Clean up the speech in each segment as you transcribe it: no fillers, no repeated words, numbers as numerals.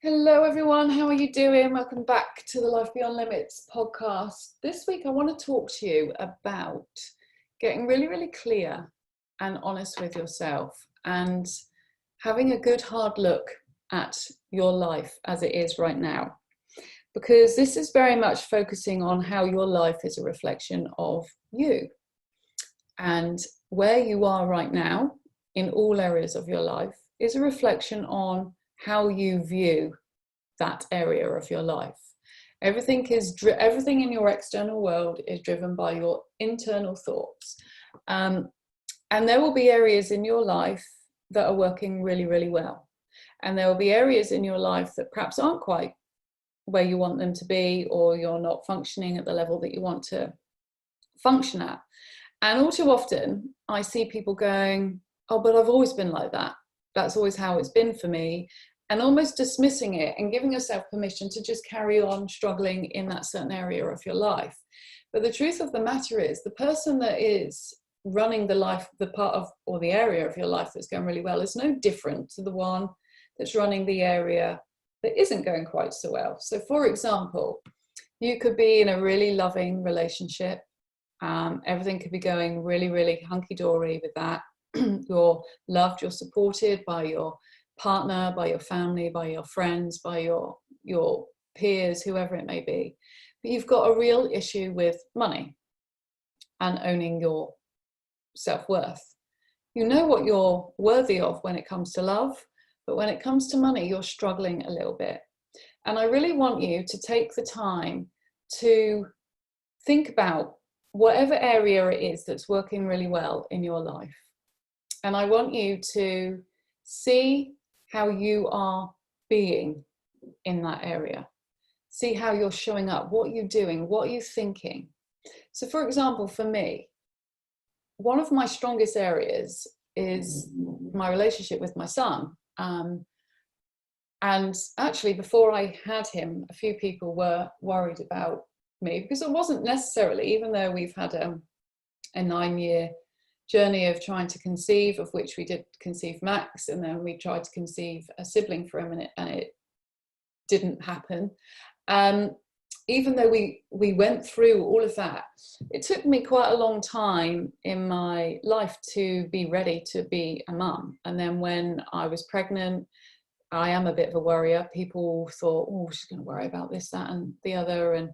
Hello everyone, how are you doing? Welcome back to the Life Beyond Limits podcast. This week I want to talk to you about getting really clear and honest with yourself and having a good hard look at your life as it is right now. Because this is very much focusing on how your life is a reflection of you. And where you are right now in all areas of your life is a reflection on how you view that area of your life. Everything in your external world is driven by your internal thoughts. And there will be areas in your life that are working really well. And there will be areas in your life that perhaps aren't quite where you want them to be, or you're not functioning at the level that you want to function at. And all too often I see people going, oh, but I've always been like that. That's always how it's been for me. And almost dismissing it and giving yourself permission to just carry on struggling in that certain area of your life. But the truth of the matter is, the person that is running the life, the part of, or the area of your life that's going really well is no different to the one that's running the area that isn't going quite so well. So for example, you could be in a really loving relationship. Everything could be going really hunky-dory with that. You're loved, you're supported by your partner, by your family, by your friends, by your peers, whoever it may be. But you've got a real issue with money and owning your self-worth. You know what you're worthy of when it comes to love, but when it comes to money, you're struggling a little bit. And I really want you to take the time to think about whatever area it is that's working really well in your life. And I want you to see how you are being in that area. See how you're showing up, what you're doing, what you're thinking. So for example, for me, one of my strongest areas is my relationship with my son. And actually, before I had him, a few people were worried about me, because it wasn't necessarily, even though we've had a 9-year journey of trying to conceive, of which we did conceive Max, and then we tried to conceive a sibling for him, and it didn't happen. Even though we went through all of that, it took me quite a long time in my life to be ready to be a mum. And then when I was pregnant, I am a bit of a worrier. People thought, oh, she's going to worry about this, that and the other, and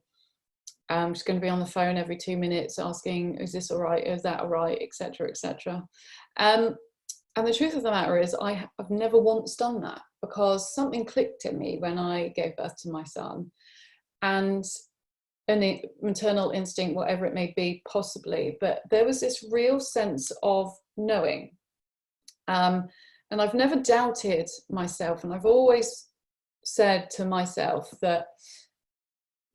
I'm just going to be on the phone every 2 minutes asking, is this all right? Is that all right? Etc. etc. And the truth of the matter is, I've never once done that, because something clicked in me when I gave birth to my son. And a maternal instinct, whatever it may be, possibly, but there was this real sense of knowing. And I've never doubted myself. And I've always said to myself that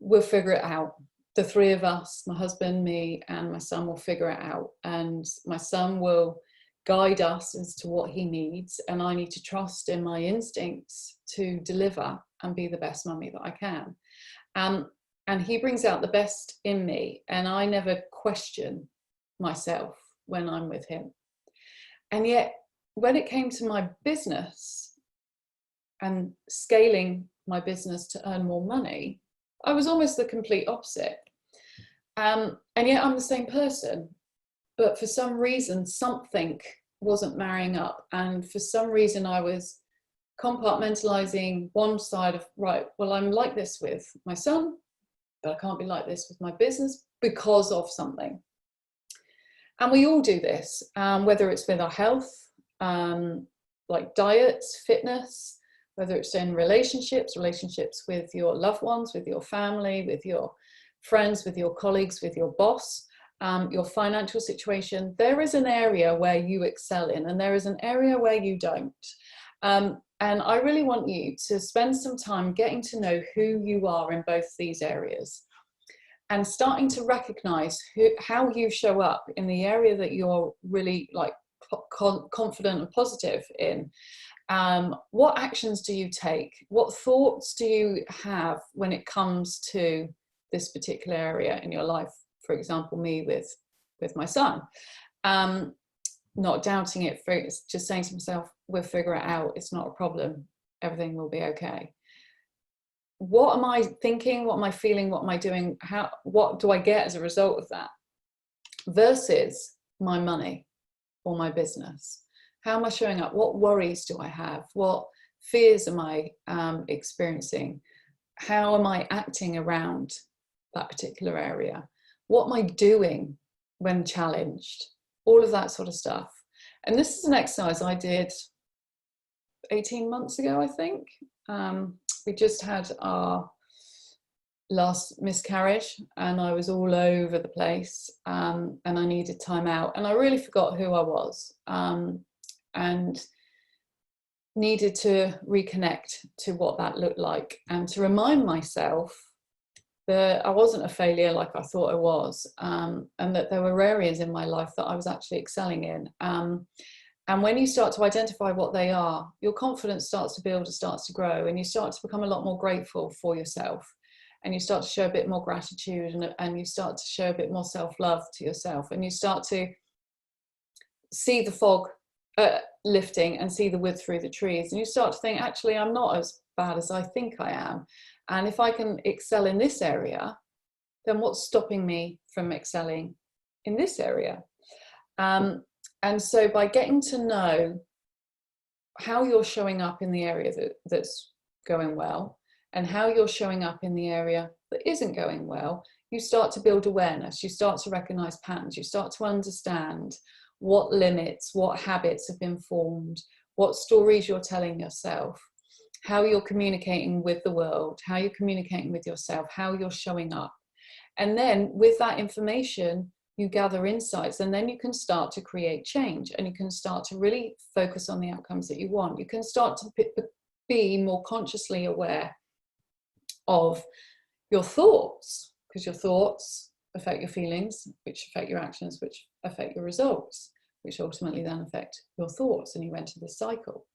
we'll figure it out. The three of us, my husband, me, and my son, will figure it out. And my son will guide us as to what he needs. And I need to trust in my instincts to deliver and be the best mummy that I can. And he brings out the best in me. And I never question myself when I'm with him. And yet, when it came to my business and scaling my business to earn more money, I was almost the complete opposite. And yet I'm the same person, but for some reason, something wasn't marrying up. And for some reason, I was compartmentalizing one side of, right, well, I'm like this with my son, but I can't be like this with my business because of something. And we all do this, whether it's with our health, like diets, fitness, whether it's in relationships with your loved ones, with your family, with your friends, with your colleagues, with your boss, your financial situation. There is an area where you excel in, and there is an area where you don't. And I really want you to spend some time getting to know who you are in both these areas, and starting to recognize how you show up in the area that you're really like confident and positive in. What actions do you take? What thoughts do you have when it comes to this particular area in your life? For example, me with my son, not doubting it, just saying to myself, we'll figure it out. It's not a problem. Everything will be okay. what am I thinking? What am I feeling? What am I doing? What do I get as a result of that? Versus my money or my business. How am I showing up? What worries do I have? What fears am I experiencing? How am I acting around that particular area? What am I doing when challenged? All of that sort of stuff. And this is an exercise I did 18 months ago, I think. We just had our last miscarriage and I was all over the place, and I needed time out, and I really forgot who I was, and needed to reconnect to what that looked like, and to remind myself that I wasn't a failure like I thought I was, and that there were areas in my life that I was actually excelling in. And when you start to identify what they are, your confidence starts to build, it starts to grow, and you start to become a lot more grateful for yourself. And you start to show a bit more gratitude, and you start to show a bit more self-love to yourself. And you start to see the fog lifting and see the wood through the trees. And you start to think, actually, I'm not as bad as I think I am. And if I can excel in this area, then what's stopping me from excelling in this area? And so by getting to know how you're showing up in the area that's going well, and how you're showing up in the area that isn't going well, you start to build awareness, you start to recognize patterns, you start to understand what limits, what habits have been formed, what stories you're telling yourself, how you're communicating with the world, how you're communicating with yourself, how you're showing up. And then with that information, you gather insights, and then you can start to create change, and you can start to really focus on the outcomes that you want. You can start to be more consciously aware of your thoughts, because your thoughts affect your feelings, which affect your actions, which affect your results, which ultimately then affect your thoughts, and you enter this cycle.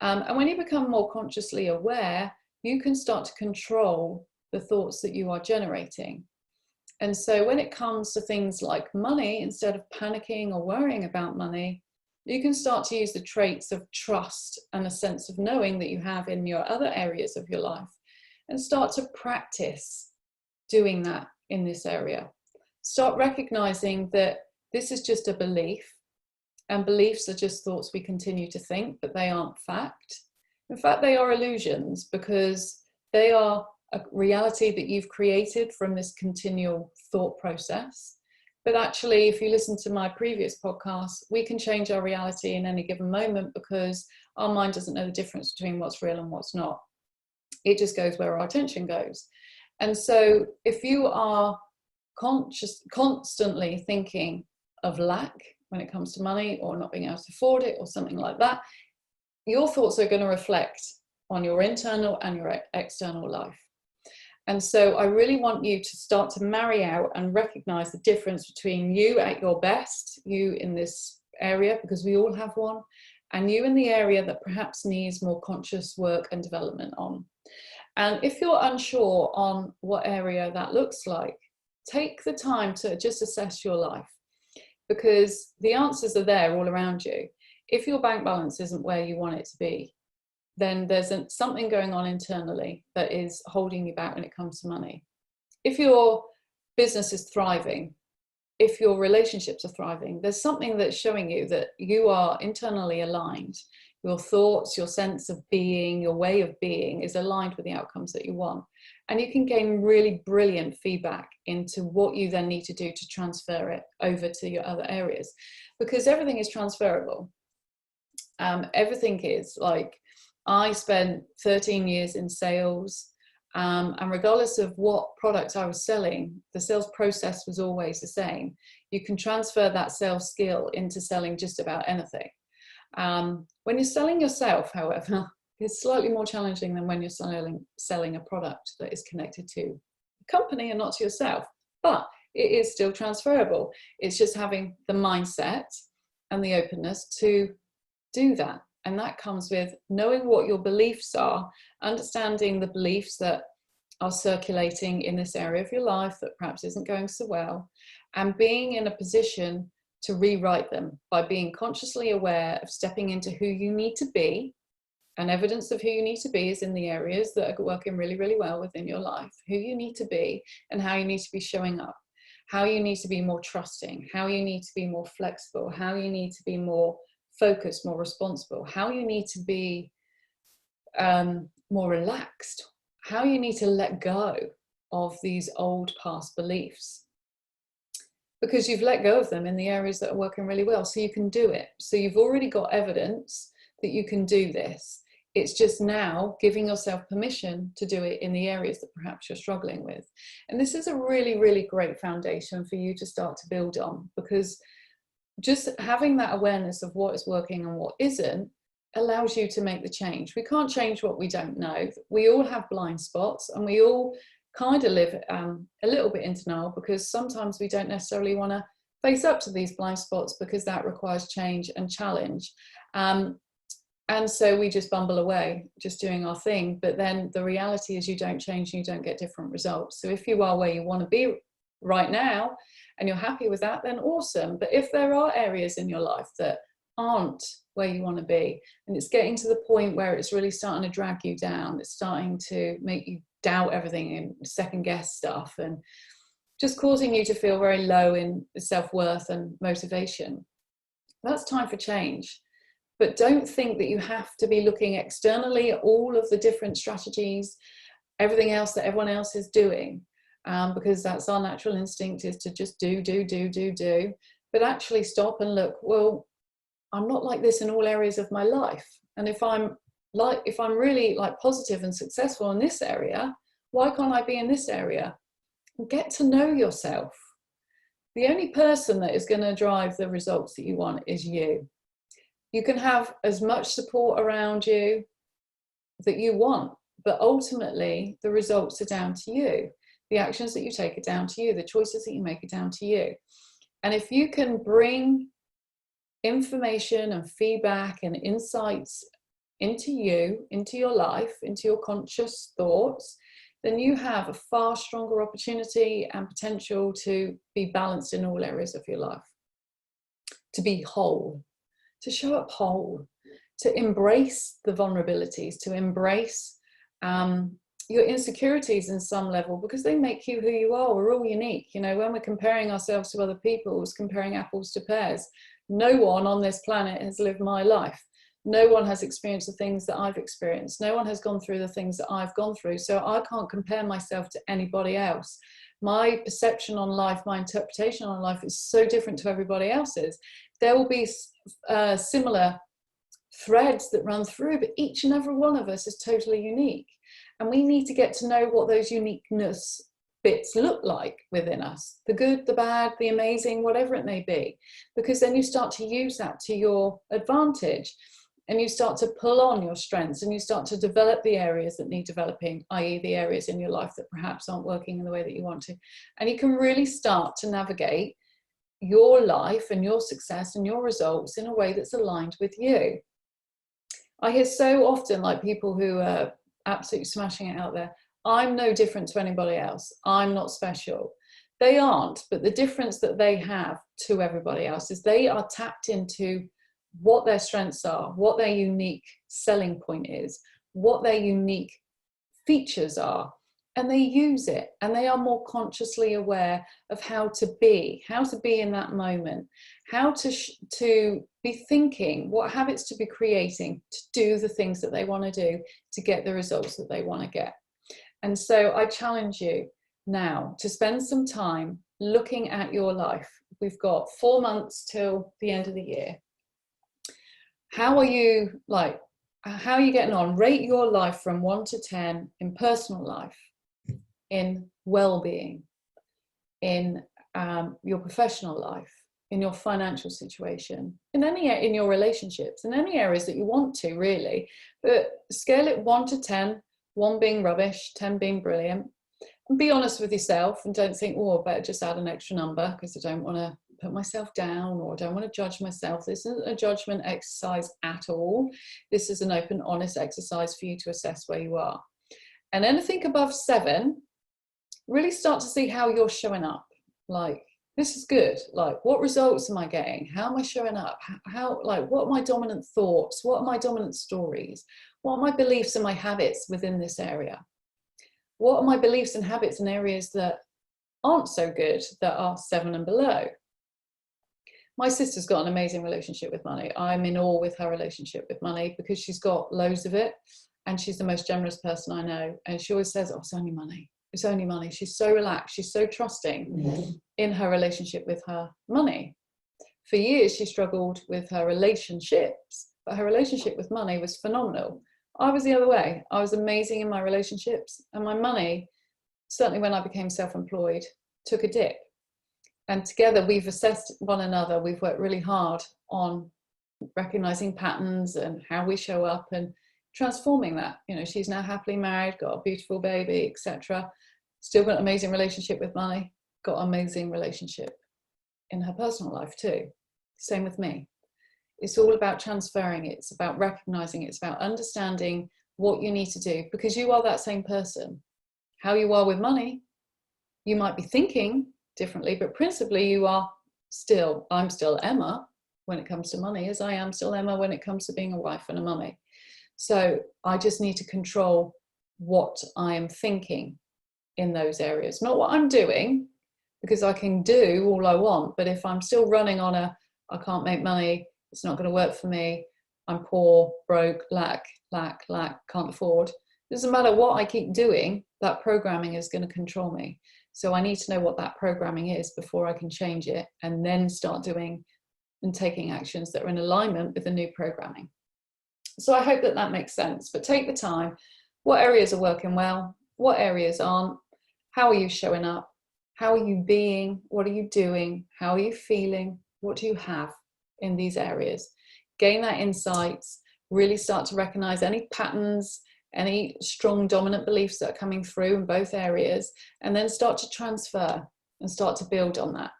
And when you become more consciously aware, you can start to control the thoughts that you are generating. And so when it comes to things like money, instead of panicking or worrying about money, you can start to use the traits of trust and a sense of knowing that you have in your other areas of your life, and start to practice doing that in this area. Start recognizing that this is just a belief, and beliefs are just thoughts we continue to think, but they aren't fact. In fact, they are illusions, because they are a reality that you've created from this continual thought process. But actually, if you listen to my previous podcast, we can change our reality in any given moment, because our mind doesn't know the difference between what's real and what's not. It just goes where our attention goes. And so if you are constantly thinking of lack when it comes to money, or not being able to afford it, or something like that, your thoughts are going to reflect on your internal and your external life. And so I really want you to start to marry out and recognize the difference between you at your best, you in this area, because we all have one, and you in the area that perhaps needs more conscious work and development on. And if you're unsure on what area that looks like, take the time to just assess your life, because the answers are there all around you. If your bank balance isn't where you want it to be, then there's something going on internally that is holding you back when it comes to money. If your business is thriving, if your relationships are thriving, there's something that's showing you that you are internally aligned. Your thoughts, your sense of being, your way of being is aligned with the outcomes that you want. And you can gain really brilliant feedback into what you then need to do to transfer it over to your other areas, because everything is transferable. Everything is. Like, I spent 13 years in sales, and regardless of what product I was selling, the sales process was always the same. You can transfer that sales skill into selling just about anything. When you're selling yourself, however, it's slightly more challenging than when you're selling a product that is connected to a company and not to yourself. But it is still transferable. It's just having the mindset and the openness to do that. And that comes with knowing what your beliefs are, understanding the beliefs that are circulating in this area of your life that perhaps isn't going so well, and being in a position to rewrite them by being consciously aware of stepping into who you need to be And evidence of who you need to be is in the areas that are working really, really well within your life, who you need to be and how you need to be showing up, how you need to be more trusting, how you need to be more flexible, how you need to be more focused, more responsible, how you need to be more relaxed, how you need to let go of these old past beliefs, because you've let go of them in the areas that are working really well, so you can do it. So you've already got evidence that you can do this. It's just now giving yourself permission to do it in the areas that perhaps you're struggling with. And this is a really, really great foundation for you to start to build on, because just having that awareness of what is working and what isn't allows you to make the change. We can't change what we don't know. We all have blind spots, and we all kind of live a little bit in denial, because sometimes we don't necessarily want to face up to these blind spots because that requires change and challenge. And so we just bumble away, just doing our thing. But then the reality is you don't change and you don't get different results. So if you are where you want to be right now and you're happy with that, then awesome. But if there are areas in your life that aren't where you want to be, and it's getting to the point where it's really starting to drag you down, it's starting to make you doubt everything and second guess stuff, and just causing you to feel very low in self-worth and motivation, that's time for change. But don't think that you have to be looking externally at all of the different strategies, everything else that everyone else is doing, because that's our natural instinct, is to just do. But actually stop and look, well, I'm not like this in all areas of my life. And if I'm really like positive and successful in this area, why can't I be in this area? Get to know yourself. The only person that is going to drive the results that you want is you. You can have as much support around you that you want, but ultimately the results are down to you. The actions that you take are down to you. The choices that you make are down to you. And if you can bring information and feedback and insights into you, into your life, into your conscious thoughts, then you have a far stronger opportunity and potential to be balanced in all areas of your life, to be whole, to show up whole, to embrace the vulnerabilities, to embrace your insecurities in some level, because they make you who you are. We're all unique. You know, when we're comparing ourselves to other people, it's comparing apples to pears. No one on this planet has lived my life. No one has experienced the things that I've experienced. No one has gone through the things that I've gone through. So I can't compare myself to anybody else. My perception on life, my interpretation on life is so different to everybody else's. There will be similar threads that run through, but each and every one of us is totally unique. And we need to get to know what those uniqueness bits look like within us, the good, the bad, the amazing, whatever it may be, because then you start to use that to your advantage, and you start to pull on your strengths, and you start to develop the areas that need developing, i.e. the areas in your life that perhaps aren't working in the way that you want to. And you can really start to navigate your life and your success and your results in a way that's aligned with you. I hear so often, like, people who are absolutely smashing it out there, I'm no different to anybody else, I'm not special. They aren't, but the difference that they have to everybody else is they are tapped into what their strengths are, what their unique selling point is, what their unique features are, and they use it, and they are more consciously aware of how to be in that moment, how to be thinking, what habits to be creating to do the things that they want to do to get the results that they want to get. And so I challenge you now to spend some time looking at your life. We've got 4 months till the end of the year. How are you getting on? Rate your life from 1 to 10 in personal life, in well-being, in your professional life, in your financial situation, in your relationships, in any areas that you want to, really. But scale it 1 to 10, 1 being rubbish, 10 being brilliant. And be honest with yourself, and don't think, oh, I better just add an extra number because I don't want to put myself down, or I don't want to judge myself. This isn't a judgment exercise at all. This is an open, honest exercise for you to assess where you are. And anything above 7, really start to see how you're showing up. Like, this is good. Like, what results am I getting? How am I showing up? How, like, what are my dominant thoughts? What are my dominant stories? What are my beliefs and my habits within this area? What are my beliefs and habits in areas that aren't so good, that are 7 and below? My sister's got an amazing relationship with money. I'm in awe with her relationship with money because she's got loads of it, and she's the most generous person I know. And she always says, oh, it's only money. It's only money. She's so relaxed. She's so trusting in her relationship with her money. For years, she struggled with her relationships, but her relationship with money was phenomenal. I was the other way. I was amazing in my relationships, and my money, certainly when I became self-employed, took a dip. And together we've assessed one another. We've worked really hard on recognizing patterns and how we show up and transforming that. You know, she's now happily married, got a beautiful baby, etc. Still got an amazing relationship with money, got an amazing relationship in her personal life too. Same with me. It's all about transferring it. It's about recognizing it. It's about understanding what you need to do, because you are that same person. How you are with money, you might be thinking differently, but principally you are still, I'm still Emma when it comes to money, as I am still Emma when it comes to being a wife and a mummy. So I just need to control what I am thinking in those areas, not what I'm doing, because I can do all I want. But if I'm still running on a, I can't make money, it's not going to work for me, I'm poor, broke, lack, can't afford. It doesn't matter what I keep doing, that programming is going to control me. So I need to know what that programming is before I can change it, and then start doing and taking actions that are in alignment with the new programming. So I hope that that makes sense. But take the time. What areas are working well? What areas aren't? How are you showing up? How are you being? What are you doing? How are you feeling? What do you have in these areas? Gain that insights. Really start to recognize any patterns, any strong dominant beliefs that are coming through in both areas, and then start to transfer and start to build on that.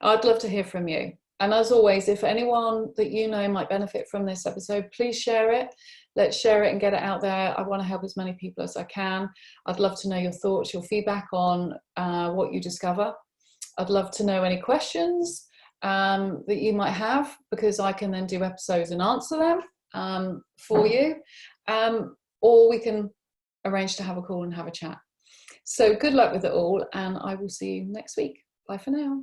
I'd love to hear from you. And as always, if anyone that you know might benefit from this episode, please share it. Let's share it and get it out there. I want to help as many people as I can. I'd love to know your thoughts, your feedback on what you discover. I'd love to know any questions that you might have, because I can then do episodes and answer them for you. Or we can arrange to have a call and have a chat. So good luck with it all, and I will see you next week. Bye for now.